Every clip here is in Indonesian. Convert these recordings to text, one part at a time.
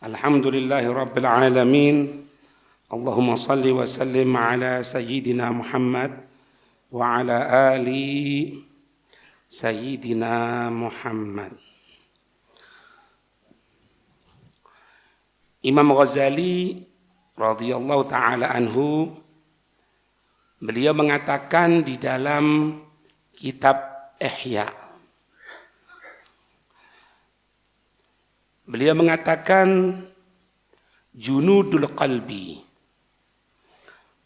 Alhamdulillahi Rabbil Alamin. Allahumma salli wa sallim ala Sayyidina Muhammad wa ala ali Sayyidina Muhammad. Imam Ghazali radhiyallahu ta'ala anhu, beliau mengatakan di dalam kitab Ihya, beliau mengatakan junudul qalbi,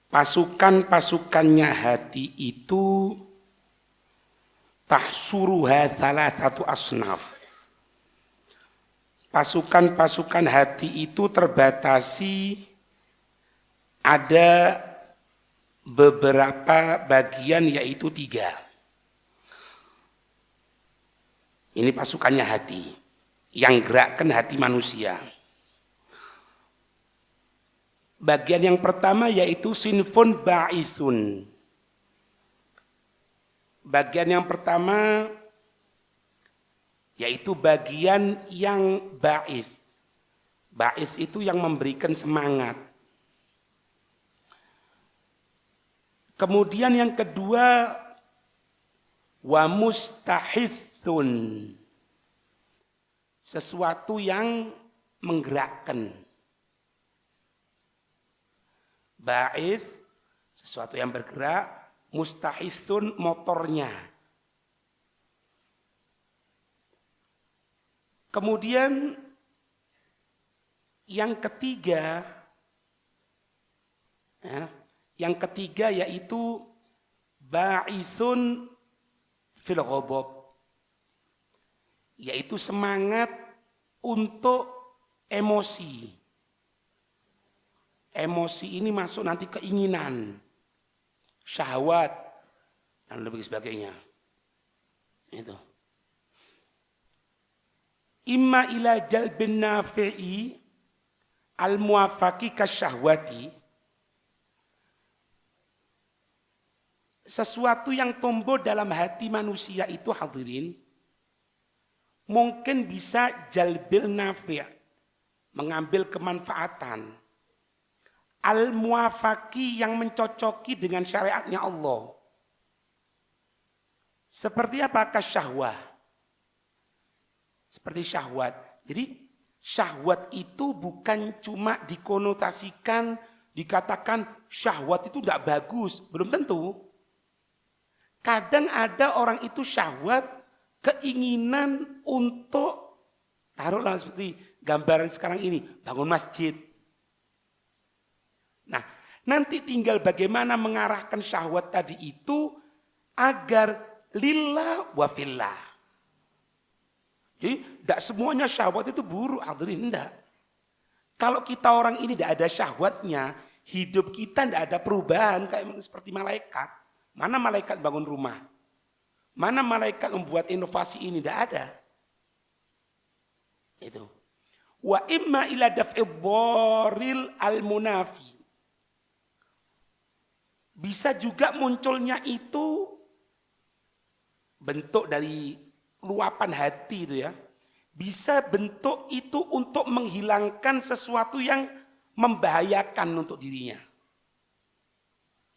pasukan-pasukannya hati itu tahsuruha thalathatu asnaf. Pasukan-pasukan hati itu terbatasi ada beberapa bagian, yaitu 3. Ini pasukannya hati yang gerakkan hati manusia. Bagian yang pertama yaitu sinfun ba'ithun. Bagian yang pertama yaitu bagian yang ba'ith. Ba'ith itu yang memberikan semangat. Kemudian yang kedua, wa mustahithun, sesuatu yang menggerakkan. Ba'ith, sesuatu yang bergerak. Mustahithun, motornya. Kemudian yang ketiga, yaitu ba'ithun fil ghadab, yaitu semangat untuk emosi. Emosi ini masuk nanti keinginan, syahwat, dan lebih sebagainya. Itu. Imma ila jalbin nafi'i al-muwafaqi kasyahwati, sesuatu yang tumbuh dalam hati manusia itu, hadirin, mungkin bisa jalbil nafi', mengambil kemanfaatan, al-muwafaqi, yang mencocoki dengan syariatnya Allah. Seperti apa? Kasyahwah, seperti syahwat. Jadi syahwat itu bukan cuma dikonotasikan, dikatakan syahwat itu tidak bagus, belum tentu. Kadang ada orang itu syahwat, keinginan untuk, taruhlah seperti gambaran sekarang ini, bangun masjid. Nah, nanti tinggal bagaimana mengarahkan syahwat tadi itu agar lillah wa fillah. Jadi tidak semuanya syahwat itu buruk, hadirin, enggak. Kalau kita orang ini tidak ada syahwatnya, hidup kita tidak ada perubahan kayak seperti malaikat. Mana malaikat bangun rumah? Mana malaikat membuat inovasi ini? Tidak ada. Itu. Wa imma ila daf'i dharil al-munafi. Bisa juga munculnya itu bentuk dari luapan hati itu ya. Bisa bentuk itu untuk menghilangkan sesuatu yang membahayakan untuk dirinya.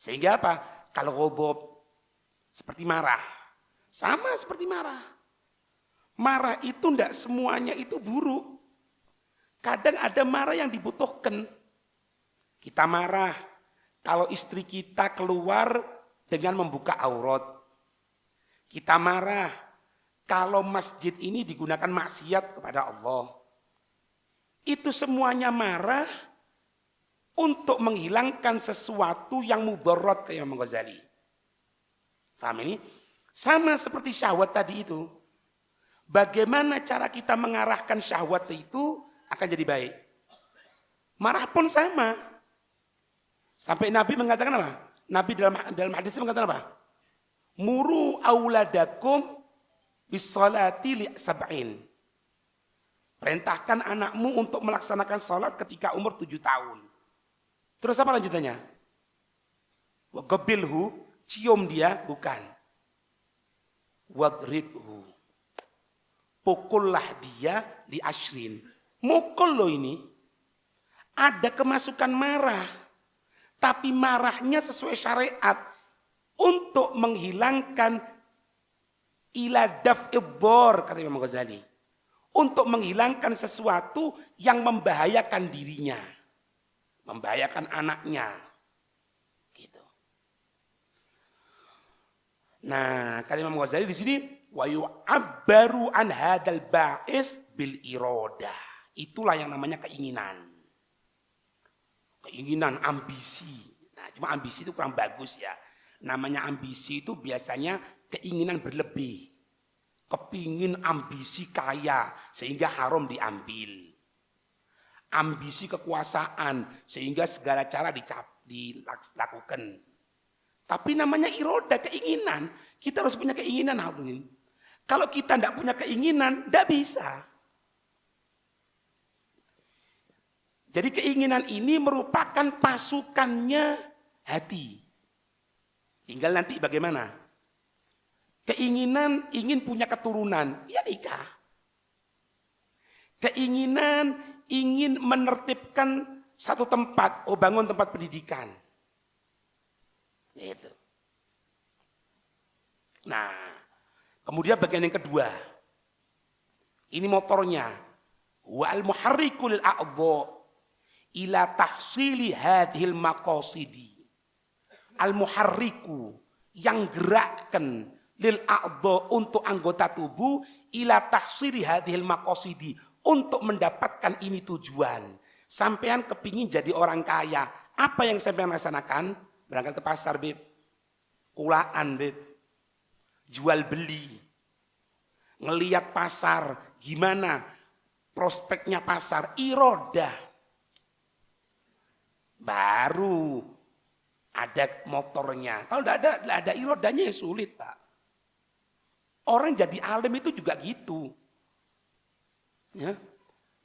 Sehingga apa? Kalau ghadab, seperti marah. Sama seperti marah. Marah itu tidak semuanya itu buruk. Kadang ada marah yang dibutuhkan. Kita marah kalau istri kita keluar dengan membuka aurat. Kita marah kalau masjid ini digunakan maksiat kepada Allah. Itu semuanya marah untuk menghilangkan sesuatu yang mudarat, kayak Imam Ghazali. Paham ini? Sama seperti syahwat tadi itu. Bagaimana cara kita mengarahkan syahwat itu akan jadi baik. Marah pun sama. Sampai Nabi mengatakan apa? Nabi dalam hadis mengatakan apa? Muru auladakum bisolati li sab'in. Perintahkan anakmu untuk melaksanakan salat ketika umur 7 tahun. Terus apa lanjutannya? Wagabilhu, cium dia, bukan. Wadribhu, pukullah dia li ashrin. Mukul lo ini. ada kemasukan marah. Tapi marahnya sesuai syariat untuk menghilangkan ila daf'id dhar, kata Imam Ghazali. Untuk menghilangkan sesuatu yang membahayakan dirinya, membahayakan anaknya. Gitu. Nah, kata Imam Ghazali di sini wa yu'abbaru an hadzal ba'its bil iradah. Itulah yang namanya keinginan. Keinginan, ambisi. Nah, cuma ambisi itu kurang bagus ya. Namanya ambisi itu biasanya keinginan berlebih. Kepingin ambisi kaya sehingga haram diambil. Ambisi kekuasaan sehingga segala cara dilakukan. Tapi namanya iroda, keinginan. Kita harus punya keinginan. Kalau kita tidak punya keinginan, tidak bisa. Jadi keinginan ini merupakan pasukannya hati. Tinggal nanti bagaimana? Keinginan ingin punya keturunan, ya nikah. Keinginan ingin menertibkan satu tempat, bangun tempat pendidikan. Gitu. Nah, kemudian bagian yang kedua. Ini motornya. Wal muharriku lil a'dha ila tahsili hadhil maqasidi. Al muharriku yang gerakkan lil a'dha untuk anggota tubuh ila tahsili hadhil maqasidi untuk mendapatkan ini tujuan. Sampean kepingin jadi orang kaya, apa yang sampean laksanakan? Berangkat ke pasar, Beb. Kulaan, Beb. Jual beli. Ngelihat pasar, gimana prospeknya pasar, irodah. Baru ada motornya. Kalau tidak ada irodanya ya sulit, Pak. Orang jadi alim itu juga gitu. Ya.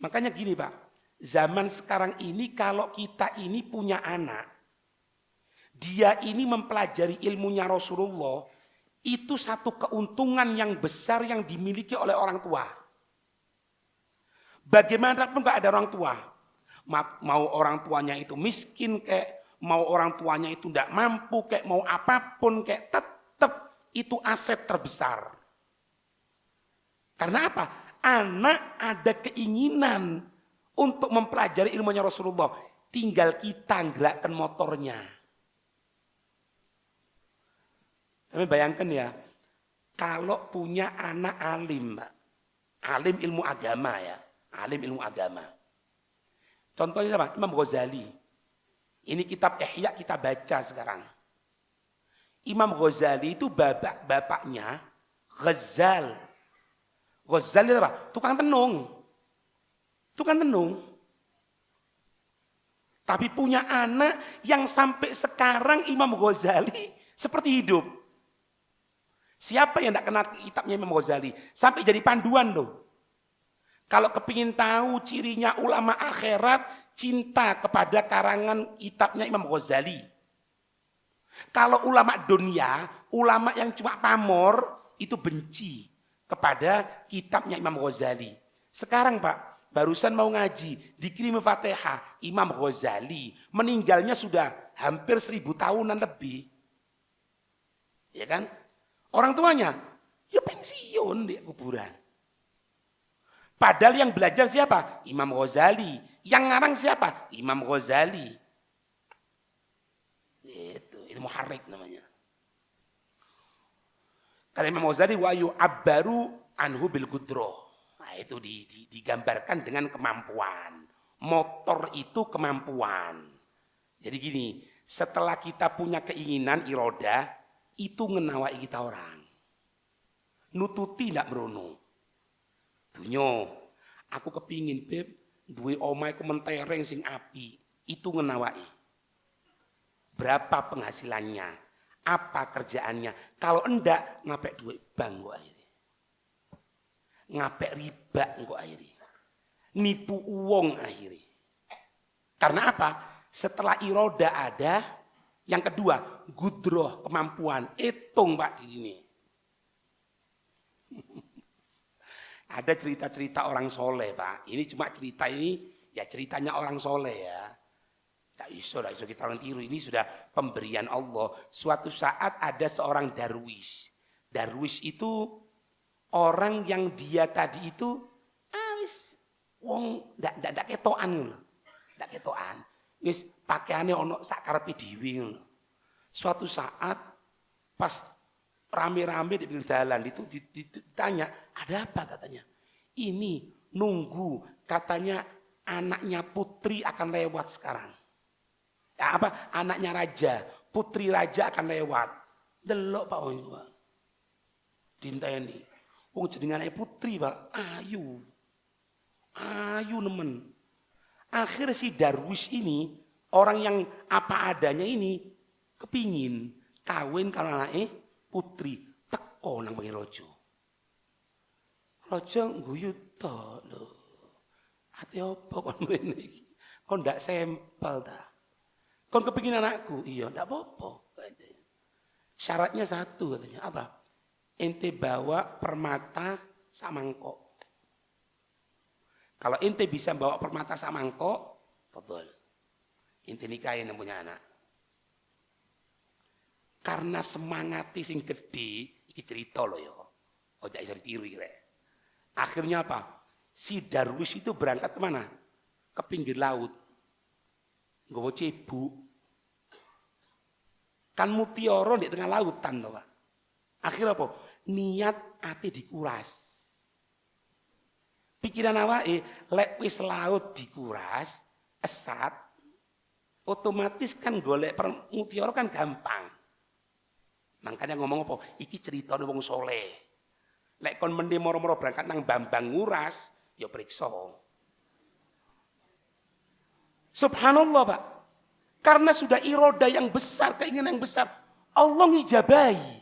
Makanya gini, Pak. Zaman sekarang ini kalau kita ini punya anak, dia ini mempelajari ilmunya Rasulullah, itu satu keuntungan yang besar yang dimiliki oleh orang tua. Bagaimanapun gak ada orang tua. Mau orang tuanya itu miskin kayak, mau orang tuanya itu tidak mampu kayak, mau apapun kayak, tetap itu aset terbesar. Karena apa? Anak ada keinginan untuk mempelajari ilmunya Rasulullah. Tinggal kita gerakkan motornya. Saya bayangkan ya, kalau punya anak alim, Mbak. Alim ilmu agama ya. Alim ilmu agama. Contohnya apa? Imam Ghazali. Ini kitab Ihya kita baca sekarang. Imam Ghazali itu bapaknya Ghazal. Ghazali itu apa? Tukang tenung. Tukang tenung. Tapi punya anak yang sampai sekarang Imam Ghazali seperti hidup. Siapa yang tidak kenal kitabnya Imam Ghazali? Sampai jadi panduan loh. Kalau kepingin tahu cirinya ulama akhirat, cinta kepada karangan kitabnya Imam Ghazali. Kalau ulama dunia, ulama yang cuma pamor, itu benci kepada kitabnya Imam Ghazali. Sekarang Pak, barusan mau ngaji, dikirim Fatihah, Imam Ghazali meninggalnya sudah hampir 1000 tahunan lebih. Ya kan? Orang tuanya, ya pensiun di kuburan. Padahal yang belajar siapa? Imam Ghazali. Yang ngarang siapa? Imam Ghazali. Itu muharrik namanya. Kalau Imam Ghazali wa yu'abbaru anhu bil qudroh. Nah, itu digambarkan dengan kemampuan. Motor itu kemampuan. Jadi gini, setelah kita punya keinginan iroda, itu ngenawai kita orang. Nututi ndak merono. Dunyo, aku kepingin Beb, duwe omah iku mentereng sing api, itu ngenawai. Berapa penghasilannya? Apa kerjaannya? Kalau enggak, ngapek duit bank kok akhirnya. Ngapek riba kok akhirnya. Nipu uang akhirnya. Karena apa? Setelah iroda ada, yang kedua, gudroh, kemampuan. Hitung Pak di sini. Ada cerita-cerita orang soleh Pak. Ini cuma cerita ini Ya ceritanya orang soleh ya. Tak iso kita orang tiru. Ini sudah pemberian Allah. Suatu saat ada seorang darwis. Darwis itu orang yang dia tadi itu wis wong ndak ketokan ngono. Ndak ketokan. Wis pakaiane ono sak karepe dhewe ngono. Suatu saat pas rame-rame di pinggir jalan itu ditanya, "Ada apa?" katanya. "Ini nunggu katanya anaknya putri akan lewat sekarang." Ya, apa? Anaknya raja, putri raja akan lewat. Delok Pak wong Pak. Dinteni. Wong jenenge anake putri, Pak. Ayu. Ayu nemen. Akhirnya si darwis ini, orang yang apa adanya ini kepingin kawin karo anake putri, teko nang pengen raja. Raja guyu tok lho. Ate apa kon ngene iki? Kon ndak sampel ta? Kon kepingin anakku? Iya, ndak apa-apa. Syaratnya satu katanya, apa? Ente bawa permata samangkok. Kalau ente bisa bawa permata samangkok, betul. Ente nikahin yang punya anak. Karena semangat sing gede, iki cerita loh ya. Ojo iso ditiru iki rek. Akhirnya apa? Si darwis itu berangkat kemana? Ke pinggir laut. Nggawa cebuk. Kan mutiara di tengah lautan toh, Pak. Akhirnya apa? Niat ati dikuras. Pikiran awake lek wis laut dikuras, esat, otomatis kan golek mutiara kan gampang. Makanya ngomong apa? Iki cerita wong soleh. Lek kon mendhe moro-moro berangkat nang Bambang nguras, ya periksa. Subhanallah, Pak. Karena sudah iroda yang besar, keinginan yang besar, Allah ngijabahi.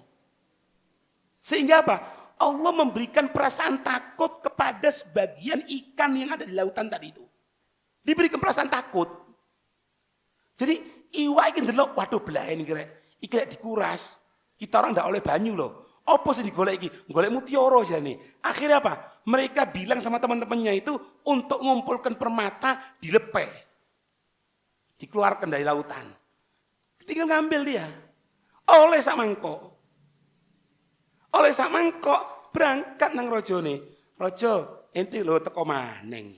Sehingga apa? Allah memberikan perasaan takut kepada sebagian ikan yang ada di lautan tadi itu. Diberikan perasaan takut. Jadi iwak iki ndelok, waduh belahen iki rek. Iki lek dikuras, kita orang ndak oleh banyu loh. Apa sih digolek iki? Golek mutiara jane. Akhirnya apa? Mereka bilang sama teman-temannya itu untuk ngumpulkan permata dilepeh. Dikeluarkan dari lautan. Tinggal ngambil dia. Oleh sak mangkok. Oleh sak mangkok berangkat nang rajane. Raja, ente lho teko maneng.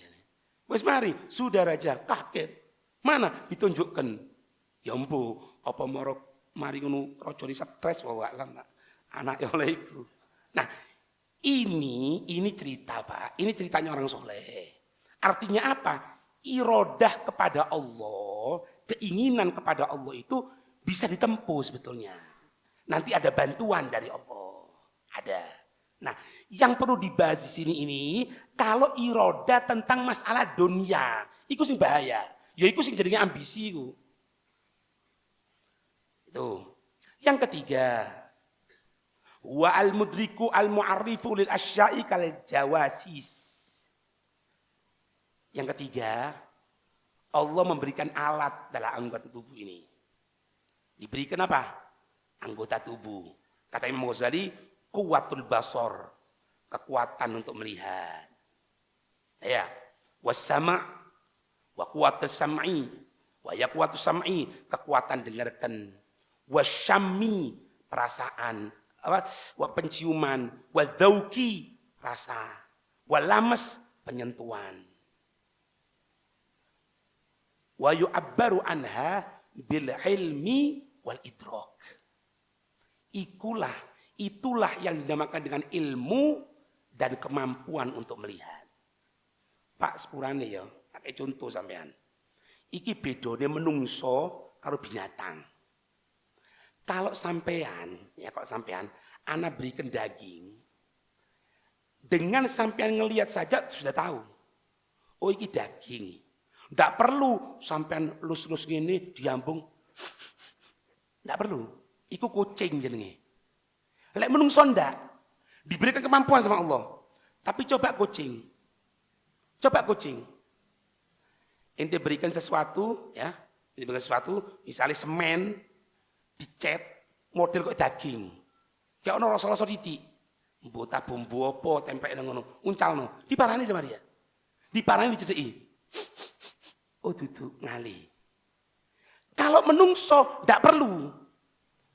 Wis mari, sudah raja kaget. Mana ditunjukkan? Ya empu, apa mari ngono raja stres wae alam anake oleh iku. Nah, ini cerita, Pak. Ini ceritanya orang soleh. Artinya apa? Irodah kepada Allah, keinginan kepada Allah itu bisa ditempuh sebetulnya. Nanti ada bantuan dari Allah. Ada. Nah, yang perlu dibahas di sini ini, kalau irodah tentang masalah dunia, itu sing bahaya. Ya itu sing jadinya ambisi itu. Itu. Yang ketiga, wa al-mudriku al-mu'arrifu lil asya'i kal jawasis. Yang ketiga, Allah memberikan alat dalam anggota tubuh ini. Diberikan apa? Anggota tubuh. Kata Imam Ghazali, kuwatul basor, kekuatan untuk melihat. Ya, wasama, wa kuwatus sam'i, wa yakuwatus sam'i, kekuatan dengarkan, wasyammi, perasaan, wa penciuman, wa dzauqi, rasa, wa lamas, penyentuhan. Wa yu'abbaru anha bil ilmi wal idrak. Itulah yang dinamakan dengan ilmu dan kemampuan untuk melihat. Pak sepurane ya, pakai contoh sampean. Iki bedone menungso karo binatang. Kalau sampean ana berikan daging. Dengan sampean ngelihat saja sudah tahu. Oh iki daging. Nggak perlu sampean lus-lus gini diambung. Nggak perlu. Iku kucing jenenge. Lek menungso ndak diberikan kemampuan sama Allah. Tapi coba kucing. Ente berikan sesuatu ya, diberikan sesuatu, misalnya semen dicet model kok daging. Kayak ono rasa-rasa titik. Mbok bumbu apa tempel nang ngono, uncalno. Diparani sama dia. Diparani dicedeki. Oh duduk ngali. Kalau menungso tidak perlu.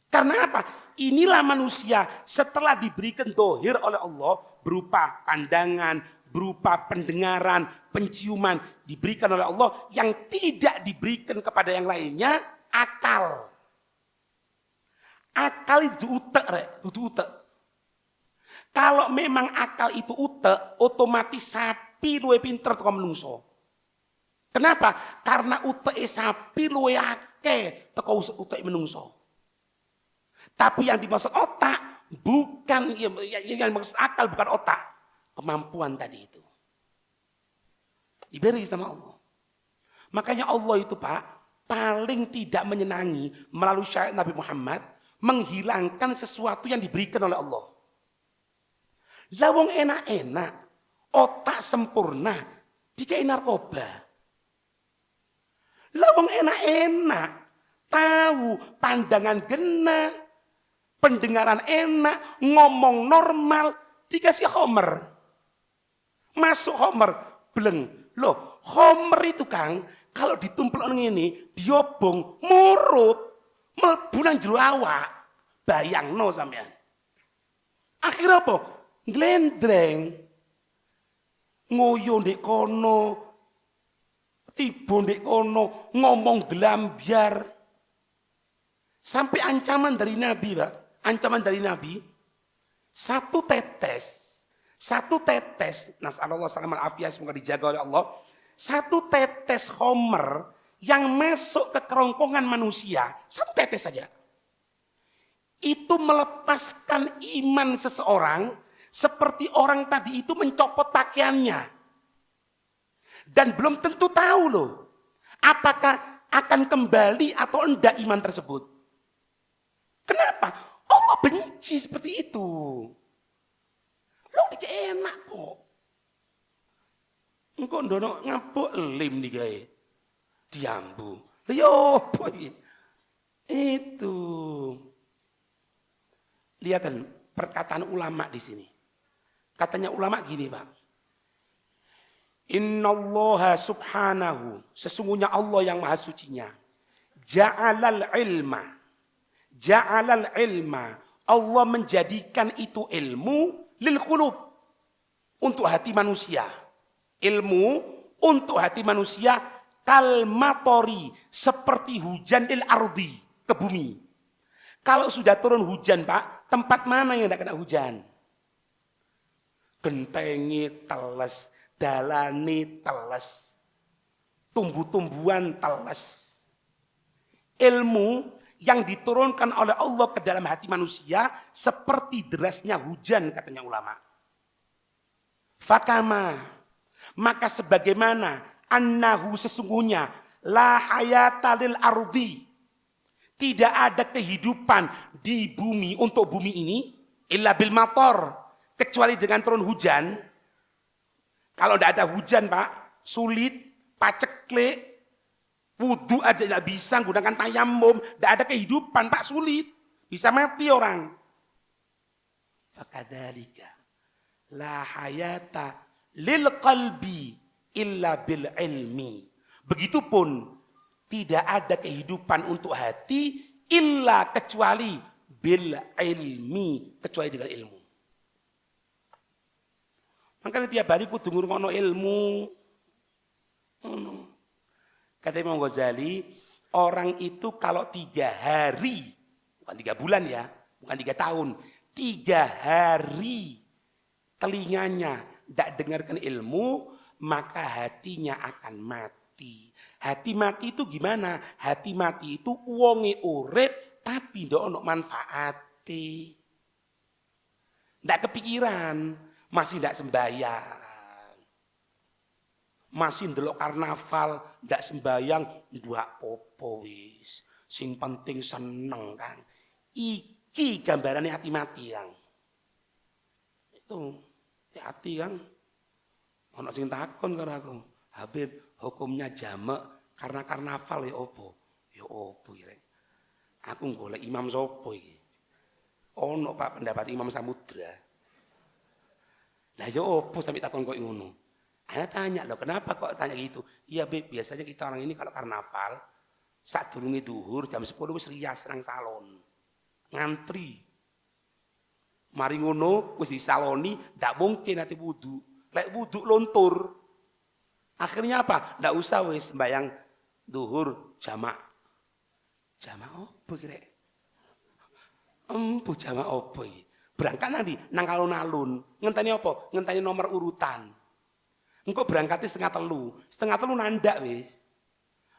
Karena apa? Inilah manusia setelah diberikan dohir oleh Allah berupa pandangan, berupa pendengaran, penciuman diberikan oleh Allah yang tidak diberikan kepada yang lainnya, akal. Akal itu utek, utek. Kalau memang akal itu utek, otomatis sapi luwe pinter teko menungso. Kenapa? Karena utek sapi luwe akeh teko utek menungso. Tapi yang dimaksud otak bukan yang dimaksud akal bukan otak, kemampuan tadi itu. Diberi sama Allah. Makanya Allah itu Pak paling tidak menyenangi melalui syariat Nabi Muhammad menghilangkan sesuatu yang diberikan oleh Allah. Lawang enak-enak, otak sempurna, dikai narkoba. Lawang enak-enak, tahu pandangan gena, pendengaran enak, ngomong normal, dikasih homer. Masuk homer, beleng. Loh, homer itu Kang, kalau ditumpel orang ini, diobong, murup. Bulan jero awak, bayangno sampean. Akhirnya apa? Glendreng. Ngoyo ndek kono, tiba ndek kono, ngomong gelambiar. Sampai ancaman dari Nabi, Pak. Ancaman dari Nabi, satu tetes, nasallallahu salam al-afiyah, semoga dijaga oleh Allah. Satu tetes homer yang masuk ke kerongkongan manusia, satu tetes saja. Itu melepaskan iman seseorang seperti orang tadi itu mencopot pakaiannya. Dan belum tentu tahu loh, apakah akan kembali atau enggak iman tersebut. Kenapa? Allah benci seperti itu. Lo enak kok. Engkau ndono ngapuk lim nih guys. Diambu. Yo boy. Itu. Lihat kan perkataan ulama di sini. Katanya ulama gini, Pak. Innallaha subhanahu, sesungguhnya Allah yang maha sucinya. Ja'alal ilma, Allah menjadikan itu ilmu lil qulub, untuk hati manusia. Ilmu untuk hati manusia kalmatori, seperti hujan il ardi, ke bumi. Kalau sudah turun hujan Pak, tempat mana yang tidak kena hujan? Gentengi teles, dalani teles, tumbuh-tumbuhan teles. Ilmu yang diturunkan oleh Allah ke dalam hati manusia seperti derasnya hujan, katanya ulama. Fakama, maka sebagaimana annahu, sesungguhnya la hayata lil ardi, tidak ada kehidupan di bumi, untuk bumi ini, illa bil mator, kecuali dengan turun hujan. Kalau tidak ada hujan Pak, sulit, paceklik, wudu aja tidak bisa, gunakan tayamum, tidak ada kehidupan Pak, sulit, bisa mati orang. Fakadzalika la hayata lil qalbi illa bil ilmi. Begitupun tidak ada kehidupan untuk hati illa kecuali bil ilmi, kecuali dengan ilmu. Makanya tiap hari kudu ngurungono ilmu. Kata Imam Ghazali, orang itu kalau 3 hari, bukan 3 bulan ya, bukan 3 tahun, 3 hari telinganya tidak dengarkan ilmu, maka hatinya akan mati. Hati mati itu gimana? Hati mati itu wonge urip tapi ndak ono manfaate. Ndak kepikiran, masih ndak sembahyang. Masih ndelok karnaval, ndak sembahyang, ndak popo wis. Sing penting seneng kan. Iki gambarane hati mati, Kang. Itu hati Kang. Ono sing takon karo aku, Habib, hukumnya jamak karena karnaval ya opo? Ya opo kira. Aku golek imam sopo iki? Ono Pak pendapat Imam Samudra. Lah ya opo sampe takon kok ngono? Ana tanya loh, kenapa kok tanya gitu? Iya Beb, biasanya kita orang ini kalau karnaval, saat durunge duhur jam 10 wis rias nang salon. Ngantri. Mari ngono wis disaloni, ndak mungkin nanti wudu. Lek wudu lontur. Akhirnya apa? Ndak usah wis sembayang duhur jamak. Jamak opo kira? Jamak opo iki? Berangkat nanti nang alun-alun. Ngenteni apa? Ngenteni nomor urutan. Engko berangkatnya setengah telu nandak wis.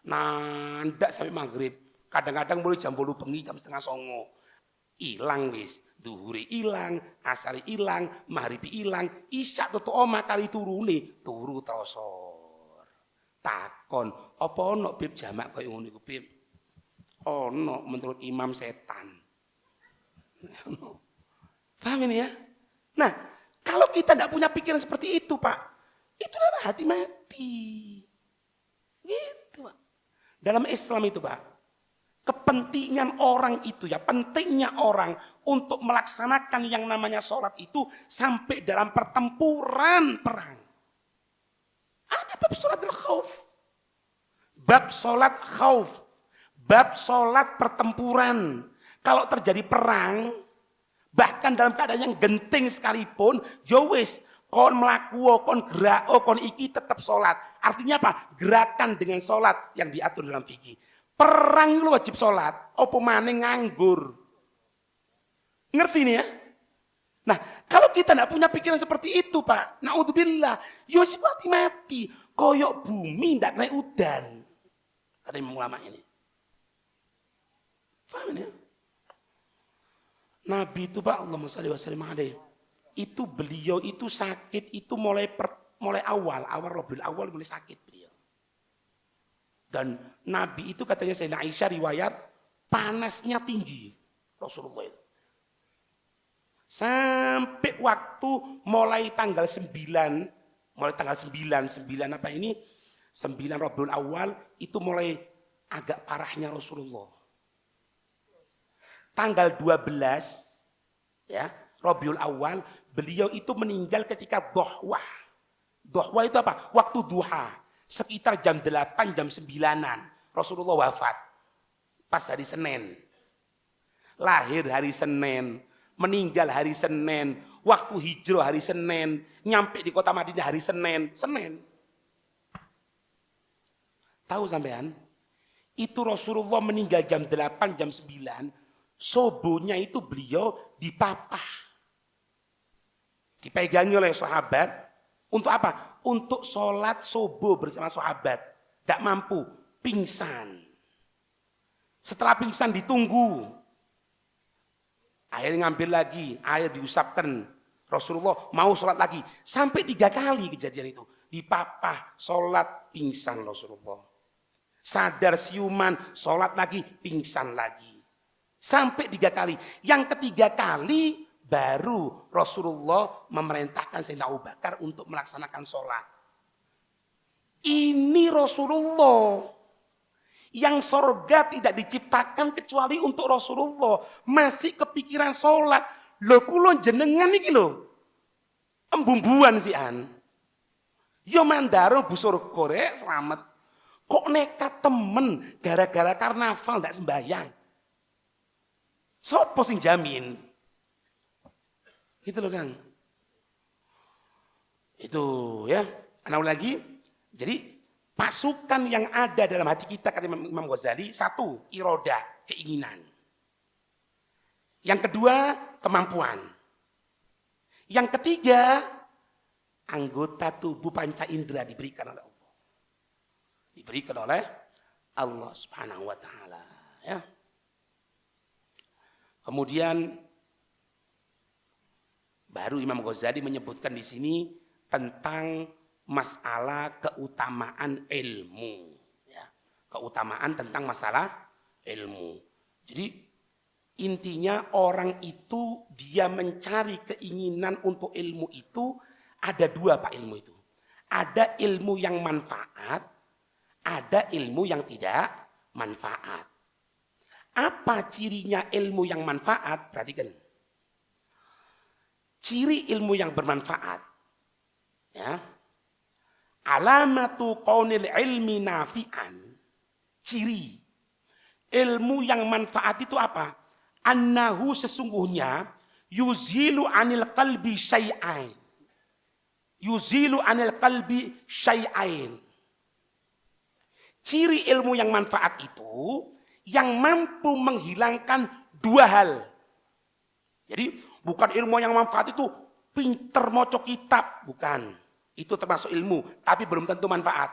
Nandak sampai maghrib. Kadang-kadang mulai jam 8 bengi, jam setengah 9. Ilang wis. Duhuri ilang, asari ilang, maghribi ilang, isya tutu oma kali turune, turu trosor. Takon, apa ono Bib jamak kaya ngono iku Bib? Ono menurut imam setan. Paham ini ya? Nah, kalau kita tidak punya pikiran seperti itu Pak, itu adalah hati mati. Gitu Pak. Dalam Islam itu Pak, kepentingan orang itu ya, pentingnya orang untuk melaksanakan yang namanya sholat itu sampai dalam pertempuran perang. Ada bab sholatul khauf. Bab sholat khauf. Bab sholat pertempuran. Kalau terjadi perang, bahkan dalam keadaan yang genting sekalipun, ya wis kon melaku, kon gerak, kon iki tetap sholat. Artinya apa? Gerakan dengan sholat yang diatur dalam fikih. Perang itu wajib sholat, apa maning nganggur. Ngerti nih ya? Nah, kalau kita tidak punya pikiran seperti itu Pak, naudzubillah, ya mati, koyok bumi tidak naik udan. Kata imam ulama ini. Paham ya? Nabi itu Pak, Allahumma shalli wa sallim alaihi. Itu beliau itu sakit itu mulai awal Rabiul Awal mulai sakit beliau. Dan Nabi itu katanya Sayyidina Aisyah riwayat panasnya tinggi Rasulullah itu. Sampai waktu mulai tanggal 9 apa ini? 9 Rabiul Awal itu mulai agak parahnya Rasulullah. Tanggal 12 ya, Rabiul Awal beliau itu meninggal ketika dohwah. Dohwah itu apa? Waktu duha. Sekitar jam 8, jam 9-an. Rasulullah wafat. Pas hari Senin. Lahir hari Senin. Meninggal hari Senin. Waktu hijrah hari Senin. Nyampe di kota Madinah hari Senin. Tahu sampean? Itu Rasulullah meninggal jam 8, jam 9. Sobonya itu beliau dipapah. Dipegangi oleh sahabat. Untuk apa? Untuk sholat subuh bersama sahabat. Tidak mampu, pingsan. Setelah pingsan ditunggu. Akhirnya ngambil lagi, air diusapkan. Rasulullah mau sholat lagi. Sampai 3 kali kejadian itu. Dipapah, sholat, pingsan Rasulullah. Sadar siuman, sholat lagi, pingsan lagi. Sampai 3 kali. Yang ketiga kali baru Rasulullah memerintahkan Sayyidina Abu Bakar untuk melaksanakan sholat. Ini Rasulullah. Yang surga tidak diciptakan kecuali untuk Rasulullah. Masih kepikiran sholat. Lho kula jenengan iki lho. Embumbuan si an. Yo mandaro bu surga rek selamat. Kok nekat temen gara-gara karnaval ndak sembahyang. Sopo sing jamin? Gitu loh Kang. Itu ya. Anak lagi. Jadi pasukan yang ada dalam hati kita kata Imam Ghazali. 1, iroda, keinginan. Yang kedua, kemampuan. Yang ketiga, anggota tubuh panca indera diberikan oleh Allah. Diberikan oleh Allah Subhanahu wa taala, ya. Kemudian baru Imam Ghazali menyebutkan di sini tentang masalah keutamaan ilmu. Ya, keutamaan tentang masalah ilmu. Jadi intinya orang itu dia mencari keinginan untuk ilmu itu ada 2 Pak ilmu itu. Ada ilmu yang manfaat, ada ilmu yang tidak manfaat. Apa cirinya ilmu yang manfaat? Perhatikan. Ciri ilmu yang bermanfaat, ya, Alamatu qaunil ilmi nafi'an. Ciri ilmu yang manfaat itu apa? Annahu sesungguhnya yuzilu anil qalbi syai'ain. Yuzilu anil qalbi syai'ain. Ciri ilmu yang manfaat itu yang mampu menghilangkan dua hal. Jadi bukan ilmu yang manfaat itu pinter moco kitab, bukan. Itu termasuk ilmu, tapi belum tentu manfaat.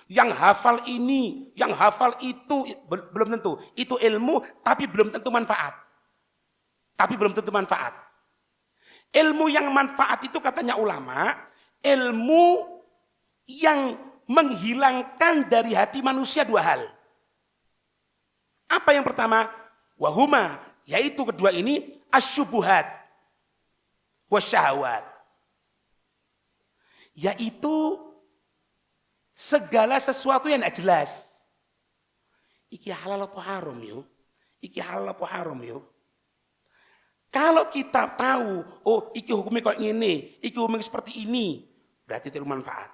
Yang hafal ini, yang hafal itu belum tentu. Itu ilmu, tapi belum tentu manfaat. Tapi belum tentu manfaat. Ilmu yang manfaat itu katanya ulama, ilmu yang menghilangkan dari hati manusia dua hal. Apa yang pertama? Wahuma, yaitu kedua ini asyubuhat wasyahawat. Yaitu segala sesuatu yang tidak jelas. Iki halal apa haram yo? Iki halal apa haram yo? Kalau kita tahu, oh iki hukumnya kayak gini, iki hukumnya seperti ini, berarti itu manfaat.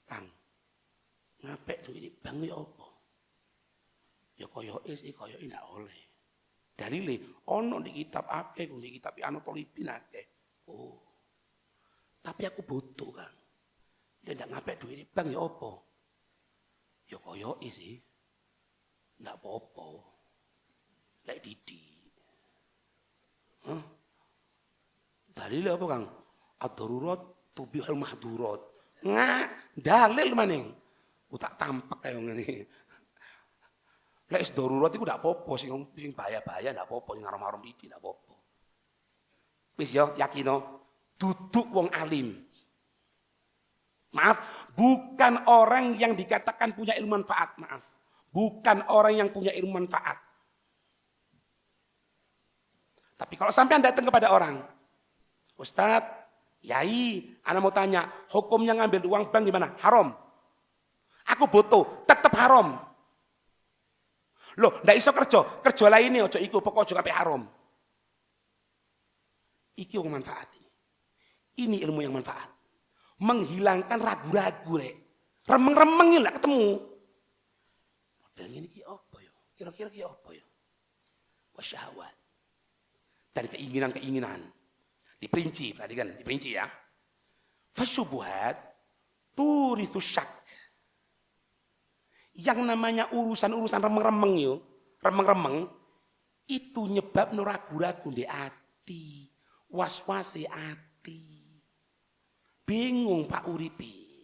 Kang, ngapek tuh ini bang ya apa? Ya koyo iki ndak oleh. Dalile ono di kitab akeh, di kitab Anatolipin akeh. Oh. Tapi aku butuh kan. Dia ndak ngapek duit ini bang ya apa? Ya koyo sih. Ndak apa-apa. Lek didi. Hah? Dalil apa Kang? Ad-darurat tubihul mahdurat. Dalil maning. Ku tak tampak kaya ngene. Lek is darurat iku ndak apa-apa sing bahaya-bahaya ndak apa-apa sing haram-haram didi ndak apa-apa. Wis ya yakino duduk wong alim. Maaf, bukan orang yang dikatakan punya ilmu manfaat, maaf. Bukan orang yang punya ilmu manfaat. Tapi kalau sampai datang kepada orang, Ustadz, Yai, ana mau tanya, hukumnya ngambil uang bank gimana? Haram. Aku butuh, tetap haram. Loh, ndak iso kerja lainnya ojo iku, pokok ojo kabeh haram. Iki wong manfaat ini. Ini ilmu yang manfaat. Menghilangkan ragu-ragu rek. Remeng-remengin lah ketemu. Modelnya ini ki apa ya? Kira-kira ki apa ya? Wasyahwat. Dan keinginan-keinginan. Diperinci, perhatikan, diperinci ya. Fasyubuhat turithu syak. Yang namanya urusan-urusan remeng-remeng yo, remeng-remeng itu nyebab ragu-ragu di hati, was-wasi hati. Bingung Pak Uripi.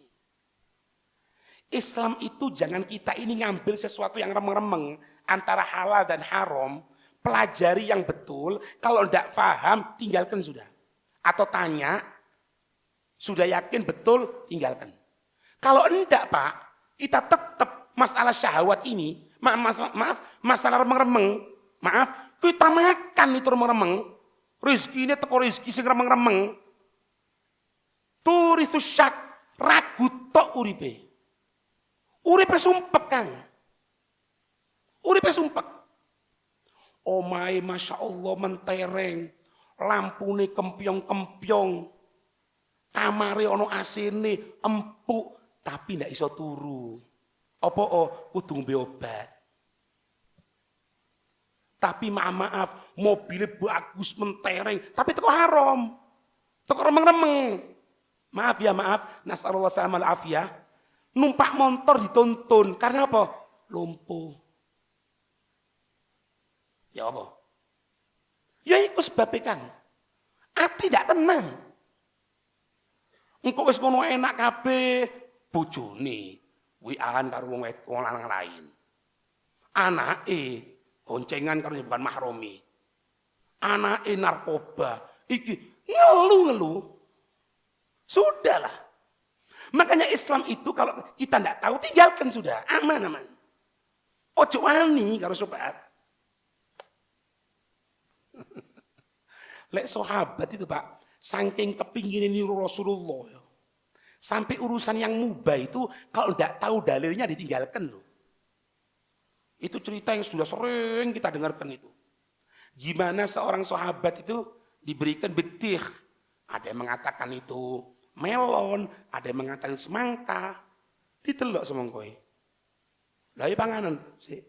Islam itu jangan kita ini ngambil sesuatu yang remeng-remeng antara halal dan haram, pelajari yang betul, kalau tidak paham tinggalkan sudah. Atau tanya, sudah yakin betul tinggalkan. Kalau enggak Pak, kita tetap masalah syahwat ini, maaf, masalah remeng-remeng, maaf, kita makan itu remeng-remeng, rezeki ini teko rezeki sing remeng-remeng, turithu syak, ragu tok uripe. Uripe sumpek Kang. Uripe sumpek. Omahe Masya Allah mentereng, lampune kempyong-kempyong, kamare ono AC-ne empuk, tapi ndak iso turu. Apa kudu ngombe obat. Tapi maaf, mobilnya bagus mentereng, tapi teko haram. Teko remeng-remeng. Maaf ya maaf, nasallallahu salamal afiyah. Numpak motor dituntun, karena apa? Lumpuh. Ya apa? Ya iku sebabnya Kang. Ati tidak tenang. Engko wis ngono enak kabeh bojone wi'an karo wong lanang lain. Anake goncengan karo bukan mahromi. Anake narkoba. Iki ngeluh-ngeluh. Sudahlah. Makanya Islam itu kalau kita tidak tahu tinggalkan sudah. Aman-aman. Ojo wani karo sobat. Lek sahabat itu Pak, saking kepingin niru Rasulullah ya. Sampai urusan yang mubah itu kalau tidak tahu dalilnya ditinggalkan loh. Itu cerita yang sudah sering kita dengarkan itu. Gimana seorang sahabat itu diberikan betih. Ada yang mengatakan itu melon, ada yang mengatakan semangka. Ditelok semongkoe. Lah ayo panganan sih.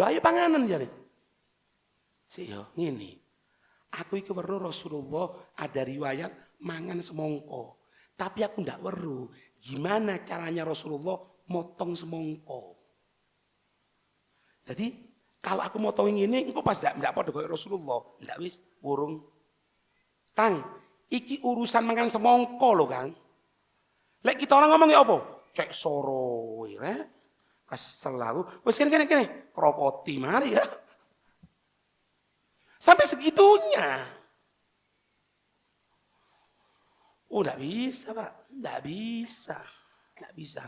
Lah ayo panganan jane. Sik yo ngene. Aku iki weruh Rasulullah ada riwayat mangan semongko. Tapi aku ndak weruh gimana caranya Rasulullah motong semongko. Jadi kalau aku motongin ini, engko pas ndak padha koyo Rasulullah, ndak wis urung. Kang, iki urusan mangan semongko lho, Kang. Lek kita orang ngomong ya apa? Cek soro, ya. Kesel aku. Wis kene, kropoti mari ya. Sampai segitunya. Oh, enggak bisa, Pak. Enggak bisa. Enggak bisa.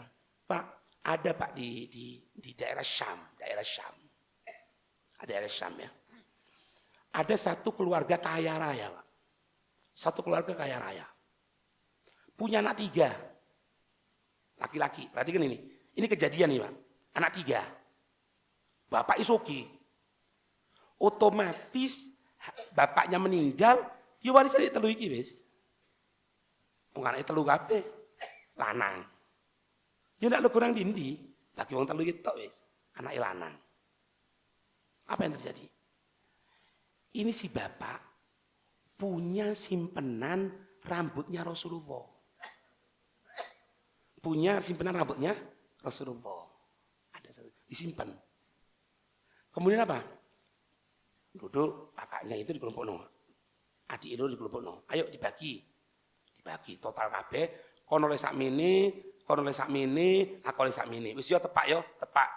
Pak, ada Pak di daerah Syam, Daerah Syam ya. Ada satu keluarga kaya raya, Pak. Satu keluarga kaya raya. Punya anak 3. Laki-laki. Perhatikan ini. Ini kejadian nih, Pak. Anak 3. Bapak isoki. Otomatis bapaknya meninggal, ya warisan di telu iki wis. Wong anake telu kabeh lanang. Ya ndak kurang dindi, bagi wong telu iki tok wis, anake lanang. Apa yang terjadi? Ini si bapak punya simpenan rambutnya Rasulullah. Punya simpenan rambutnya Rasulullah. Ada satu disimpan. Kemudian apa? Duduk kakaknya itu dikelompokno. Adik itu dikelompokno. Ayo dibagi. Dibagi total kabeh, kono le sakmene, aku le sakmene. Wis yo tepak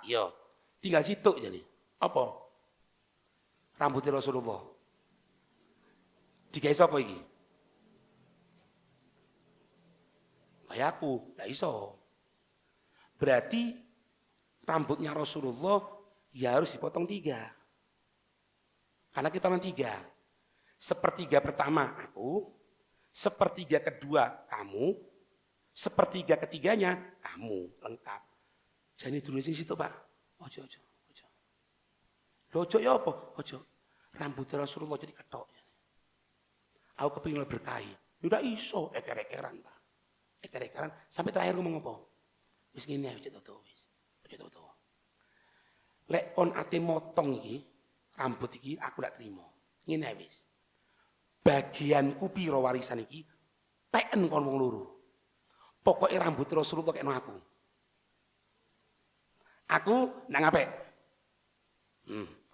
yo. Tinggal situk jadi. Apa? Rambutnya Rasulullah. Digawe sapa iki? Kayak aku, ndak iso. Berarti rambutnya Rasulullah ya harus dipotong 3. Karena kita orang 3. Sepertiga pertama aku, sepertiga kedua kamu, sepertiga ketiganya kamu, lengkap. Jadi dulu sing situ, Pak. Ojo. Ojo ya apa? Ojo. Rambutnya Rasulullah jadi ketok. Aku kepingin berkahi. Udah iso, eker-ekeran, Pak. Eker-ekeran sampai terakhir ngomong apa? Wis ngene ae toto wis. Ojo toto. Lek on ate motong iki, rambut iki aku ndak terima. Ngene wis. Bagianku piro warisan iki teken kon wong loro. Pokoke rambut Rasulullah kekno aku. Aku nang ngapik.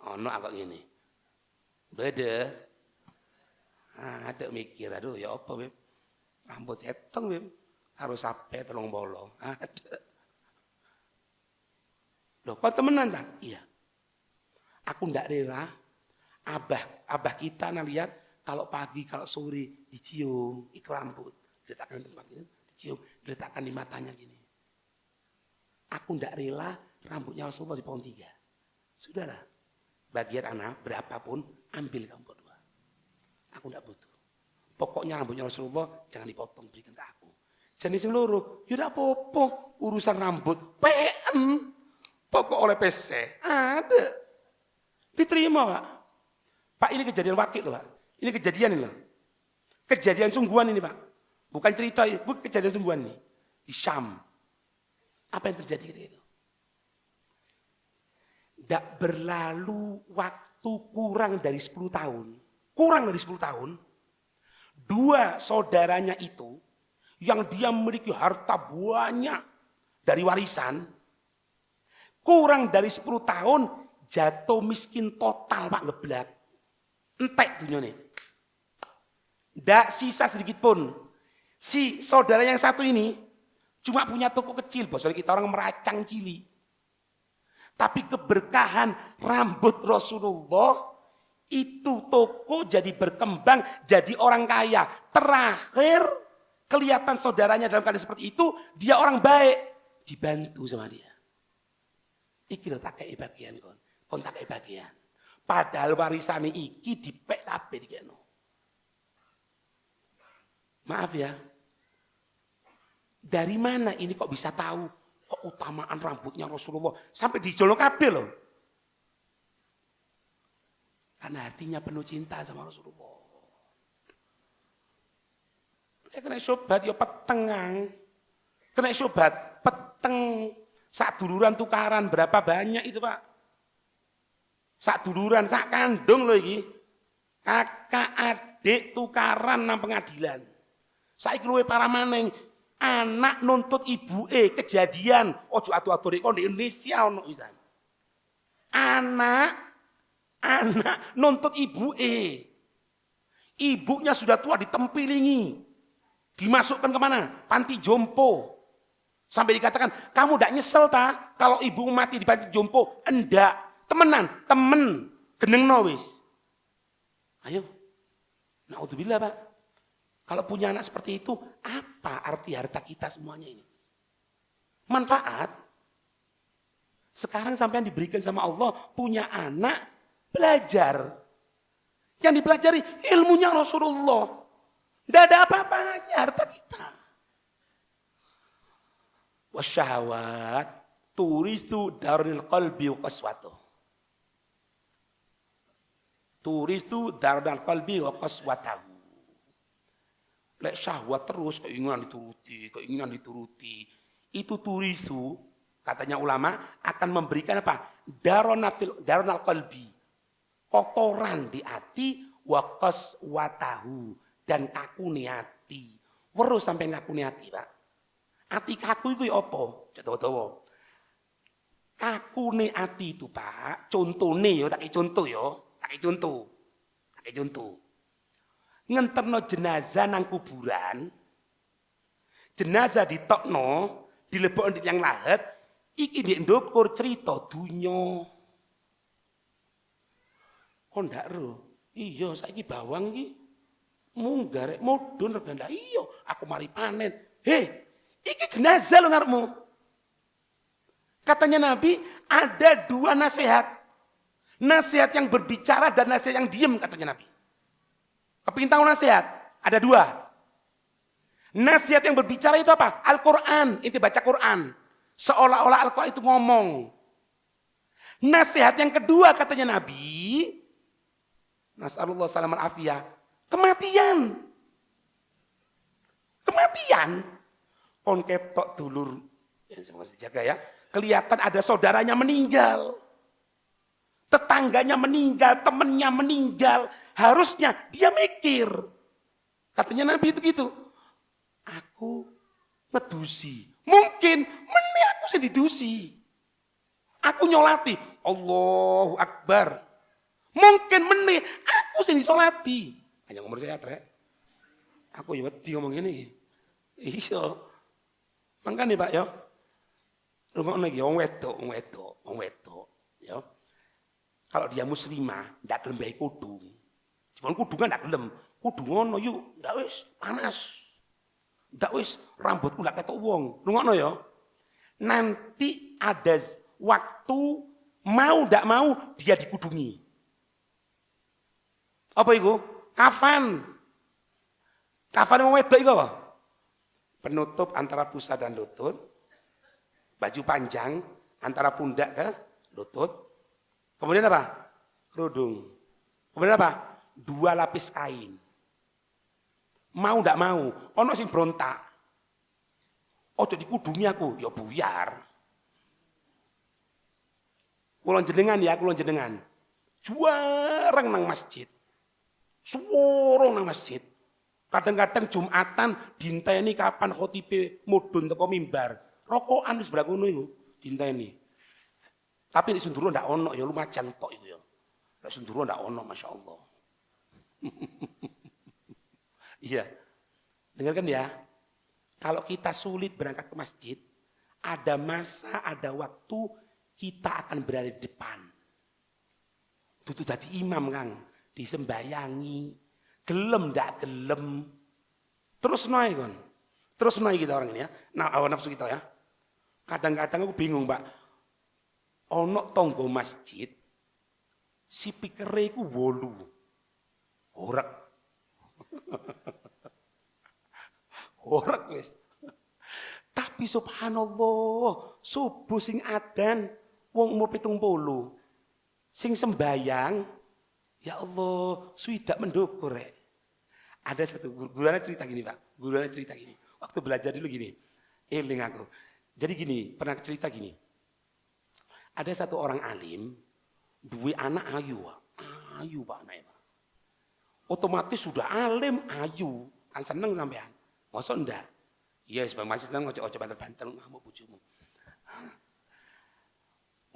Ono aku ngene. Bede. Ada mikir, aduh ya apa Beb? Rambut setong Beb. Harus sampai 3 bolong. Ada. Loh, kok temenan tak? Iya. Aku ndak rela abah kita lihat kalau pagi kalau sore dicium itu rambut diletakkan di tempat itu dicium diletakkan di matanya gini. Aku ndak rela rambutnya Rasulullah dipotong 3. Sudahlah. Bagian anak berapapun ambil kamu berdua. Aku ndak butuh. Pokoknya rambutnya Rasulullah jangan dipotong berikan ke aku. Jenis seluruh, ya ndak apa-apa urusan rambut PM. Pokok oleh PC ada. Diterima, Pak. Pak, ini kejadian wakil loh, Pak. Ini kejadian ini loh. Kejadian sungguhan ini, Pak. Bukan cerita, bukan kejadian sungguhan ini. Di Syam. Apa yang terjadi ketika itu? Tidak berlalu waktu kurang dari 10 tahun. Kurang dari 10 tahun. 2 saudaranya itu, yang dia memiliki harta banyak dari warisan, kurang dari 10 tahun, jatuh miskin total, Pak, ngeblak. Entek dunia nih. Nggak sisa sedikit pun. Si saudara yang satu ini cuma punya toko kecil, bos. Kita orang meracang cili. Tapi keberkahan rambut Rasulullah itu toko jadi berkembang, jadi orang kaya. Terakhir kelihatan saudaranya dalam keadaan seperti itu, dia orang baik, dibantu sama dia. Iki lho tak kei bagian kon tak kei bagian. Padahal warisane iki dipek kabeh dikeno. Maaf ya. Dari mana ini kok bisa tahu keutamaan rambutnya Rasulullah sampai dijolo kabeh loh. Karena hatinya penuh cinta sama Rasulullah. kena syubhat ya peteng Kang. Kena syubhat peteng. Sak duluran tukaran berapa banyak itu Pak? Sak duluran, sak kandung loh iki. Kakak adik tukaran nang pengadilan. Saiki luwih parah maneh. Anak nuntut ibuke kejadian ojo atu-atu rek di Indonesia ono pisan. Anak nuntut ibuke. Ibunya sudah tua ditempilingi. Dimasukkan kemana? Panti jompo. Sampai dikatakan, kamu tidak nyesel tak kalau ibu mati di panti jompo? Enggak. Temen. Geneng wis. Ayo. Naudzubillah Pak. Kalau punya anak seperti itu, apa arti harta kita semuanya ini? Manfaat. Sekarang sampai yang diberikan sama Allah, punya anak, belajar. Yang dipelajari ilmunya Rasulullah. Tidak ada apa-apanya harta kita. Wasyahawat turithu darul qalbi wa qaswatuh. Turithu darul qalbi wa qaswatahu. Lek syahwat terus keinginan dituruti. Itu turithu, katanya ulama, akan memberikan apa? Daronal qalbi. Kotoran di hati, wa qaswatahu. Dan kakune hati. Weruh sampai kakune hati, Pak. Hati kaku itu apa? Dawa-dawa. Kakune hati itu, Pak. Contone tak contoh. Ngenterno jenazah nang kuburan, jenazah ditokno, dilebokno di yang lahat, iki ndek ndukur cerita dunya. Kok ndak ro? Iya, saiki bawang iki munggah rek mudhun regane. Iya, aku mari panen. Iki jenazah lho ngarepmu. Katanya Nabi, ada dua nasihat. Nasihat yang berbicara dan nasihat yang diam, katanya Nabi. Kepingin tahu nasihat? Ada dua. Nasihat yang berbicara itu apa? Al-Quran. Inti baca Quran. Seolah-olah Al-Quran itu ngomong. Nasihat yang kedua katanya Nabi. Nas'alullah salam al-afiyah. Kematian. Kon ketok dulur. Jaga ya. Kelihatan ada saudaranya meninggal. Tetangganya meninggal, temannya meninggal. Harusnya dia mikir. Katanya Nabi itu gitu. Aku ngedusi. Mungkin aku sih didusi. Aku nyolati. Allahu Akbar. Mungkin aku sih disolati. Hanya ngomong saya trek. Aku ya wedi ngomong ini. Iya. Makanya Pak ya. Rungokno iki wong wedok. Ya. Kalau dia muslimah, ndak gelem bae kudung. Cuman kudungan ndak gelem. Kudung ngono yuk, ndak wis panas. Ndak wis rambutku ndak ketok wong. Rungokno ya. Nanti ada waktu mau ndak mau dia dikudungi. Apa itu? Kafan wong wedok iku apa? Penutup antara pusat dan lutut. Baju panjang antara pundak ke lutut. Kemudian apa? Kerudung. Kemudian apa? 2 lapis kain. Mau ndak mau, ono sing berontak. Ojo dikudungi aku, ya buyar. Kulon jenengan. Juareng nang masjid. Suworong nang masjid. Kadang-kadang Jumatan dinteni kapan khotibe mudhun teko mimbar. Rokokan wis brakono iku dinteni. Tapi di Sunduro ndak ono ya lumajang tok iku ya. Nek Sunduro ndak ono masyaallah. Iya. Dengarkan ya. Kalau kita sulit berangkat ke masjid, ada masa, ada waktu kita akan berada di depan. Dudu dadi imam Kang, disembayangi, gelem ndak gelem. Terus nae kon. Terus nae kita orang ini ya. Nah, awan nafsu kita ya. Kadang-kadang aku bingung, Pak. Ono tonggo masjid, si pikere iku 8. Horek wis. Tapi subhanallah, subuh sing adan wong umur 70. Sing sembayang, ya Allah, swidak mendukur rek. Ada satu guru cerita gini, Pak. gurunya cerita gini. Waktu belajar dulu gini, eling aku. Jadi gini, pernah cerita gini. Ada satu orang alim, dua anak ayu Pak anaknya. Pak. Otomatis sudah alim, ayu, kan seneng sampean. Masa enggak? Iya, sebab masih seneng ojo banter-banter mau bojomu.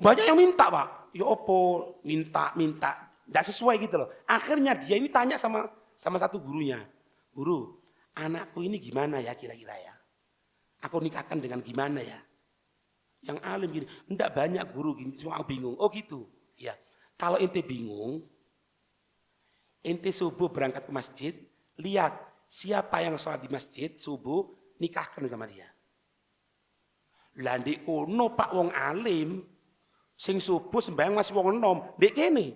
Banyak yang minta Pak, ya opo minta, enggak sesuai gitu loh. Akhirnya dia ini tanya sama satu gurunya, guru, anakku ini gimana ya kira-kira ya? Aku nikahkan dengan gimana ya? Yang alim gini, enggak banyak guru gini, cuma aku bingung. Oh gitu, ya. Kalau ente bingung, ente subuh berangkat ke masjid, lihat siapa yang sholat di masjid subuh, nikahkan sama dia. Lah ndek kono Pak wong alim, sing subuh sembahyang masih wong enom, ndek kene.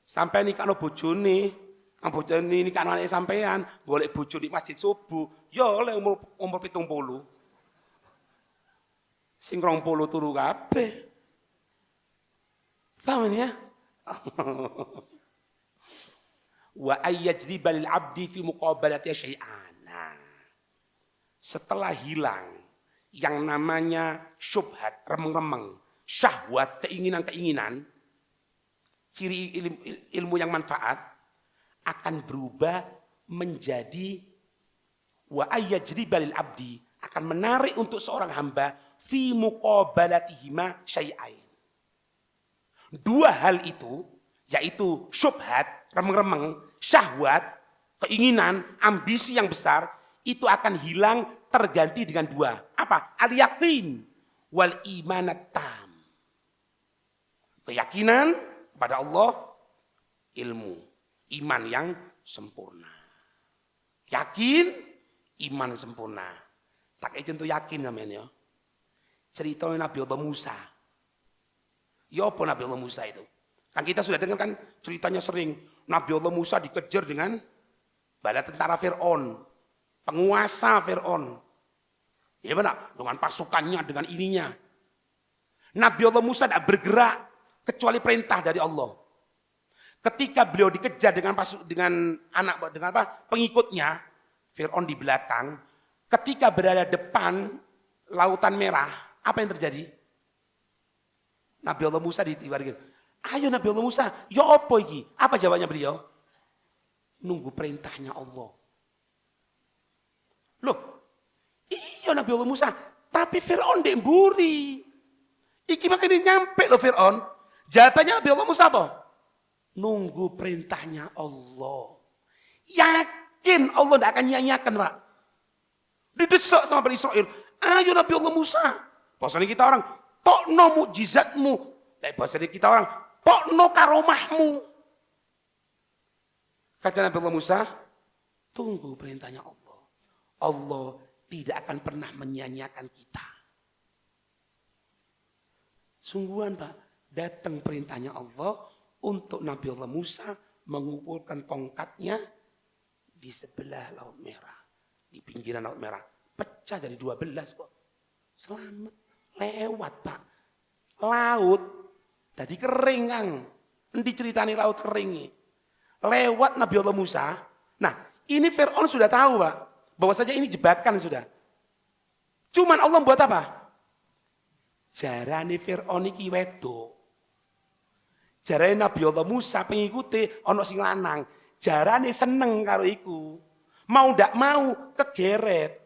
Sampai nikahno bojone, bojone nikahno anake sampean, golek bojo di masjid subuh, ya oleh umur 70. Sing 20 turu kabeh. Paham ya? Wa ayyajriba lil 'abdi fi muqabalati syai'an. Nah, setelah hilang yang namanya syubhat, remeng-remeng, syahwat, keinginan-keinginan, ciri ilmu yang manfaat akan berubah menjadi wa ayyajriba lil 'abdi, akan menarik untuk seorang hamba fi muqabalatihima syai'ain. Dua hal itu, yaitu syubhat, remeng-remeng, syahwat, keinginan, ambisi yang besar, itu akan hilang terganti dengan dua. Apa? Al-yakin wal imanat tam. Keyakinan kepada Allah, ilmu, iman yang sempurna. Yakin, iman sempurna. Tak kayak contoh yakin namanya. Ceritanya Nabi Allah Musa. Ya apa Nabi Allah Musa itu? Kan kita sudah dengar kan ceritanya sering. Nabi Allah Musa dikejar dengan bala tentara Fir'aun. Penguasa Fir'aun. Ya benar, dengan pasukannya, dengan ininya. Nabi Allah Musa tidak bergerak kecuali perintah dari Allah. Ketika beliau dikejar dengan pengikutnya, Fir'aun di belakang, ketika berada depan Lautan Merah, apa yang terjadi? Nabi Allah Musa ditiba-tiba, ayo Nabi Allah Musa, ya apa iki? Apa jawabannya beliau? Nunggu perintahnya Allah. Loh, iya Nabi Allah Musa, tapi Fir'aun ndek mburi. Iki makanya nyampe loh Fir'aun. Jawabannya Nabi Allah Musa apa? Nunggu perintahnya Allah. Yakin Allah tidak akan nyanyiakan Pak. Didesak sama Bani Israel. Ayo Nabi Allah Musa. Bahasanya kita orang, tokno mukjizatmu. Tapi bahasanya kita orang, tokno karomahmu. Kata Nabi Allah Musa, tunggu perintahnya Allah. Allah tidak akan pernah menyanyiakan kita. Sungguhan Pak, datang perintahnya Allah untuk Nabi Allah Musa mengumpulkan tongkatnya di sebelah Laut Merah. Di pinggiran Laut Merah. Pecah jadi 12 kok. Selamat. Lewat Pak. Laut. Tadi kering Kang. Nanti ceritani laut kering. Lewat Nabi Allah Musa. Nah ini Fir'aun sudah tahu Pak. Bahwa saja ini jebakan sudah. Cuman Allah buat apa? Jarane Fir'aun iki wedok. Jarane Nabi Allah Musa pengikuti ono sing lanang. Jarane seneng karo iku. Mau ndak mau kegeret.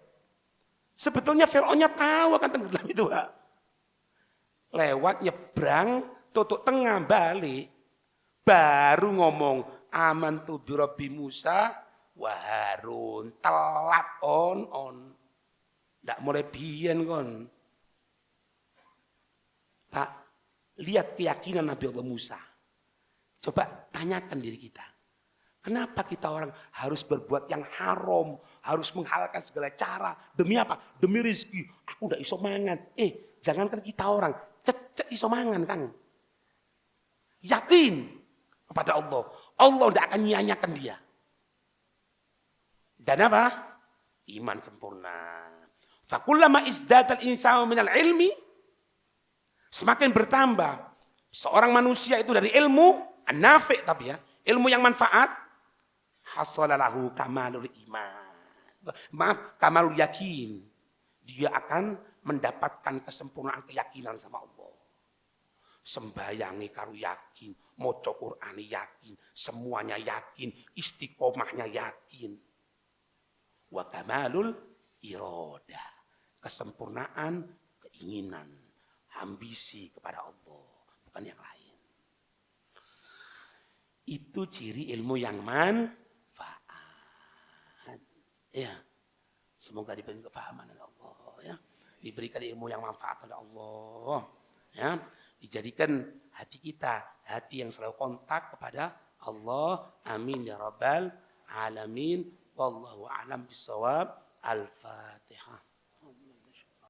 Sebetulnya Fir'aunnya tahu akan tenggelam itu Pak. Lewat nyebrang, tutup tengah balik. Baru ngomong amantu bi Rabbi Musa wa Harun. Telat on. Ndak mulai biyen kon. Pak, lihat keyakinan Nabi Allah Musa. Coba tanyakan diri kita. Kenapa kita orang harus berbuat yang haram, harus menghalalkan segala cara. Demi apa? Demi rezeki. Aku udah iso mangan. Jangankan kita orang, cecek iso mangan Kang. Yakin kepada Allah. Allah tidak akan nyanyiakan dia. Dan apa? Iman sempurna. Fakullama izdatal insanu minal ilmi, semakin bertambah seorang manusia itu dari ilmu, an-nafi' tapi ya, ilmu yang manfaat, hasalalahu kamalul iman. Maaf, kamalul yakin. Dia akan mendapatkan kesempurnaan keyakinan sama Allah. Sembayangi karo yakin, maca Qur'ane yakin, semuanya yakin, istiqomahnya yakin. Wa kamalul iroda, kesempurnaan keinginan, ambisi kepada Allah, bukan yang lain. Itu ciri ilmu yang manfaat. Ya, semoga diberi kefahaman oleh Allah. Ya, diberikan ilmu yang manfaat oleh Allah. Ya, dijadikan hati kita hati yang selalu kontak kepada Allah. Amin ya rabbal alamin. Wallahu a'lam bishawab. Al-Fatihah.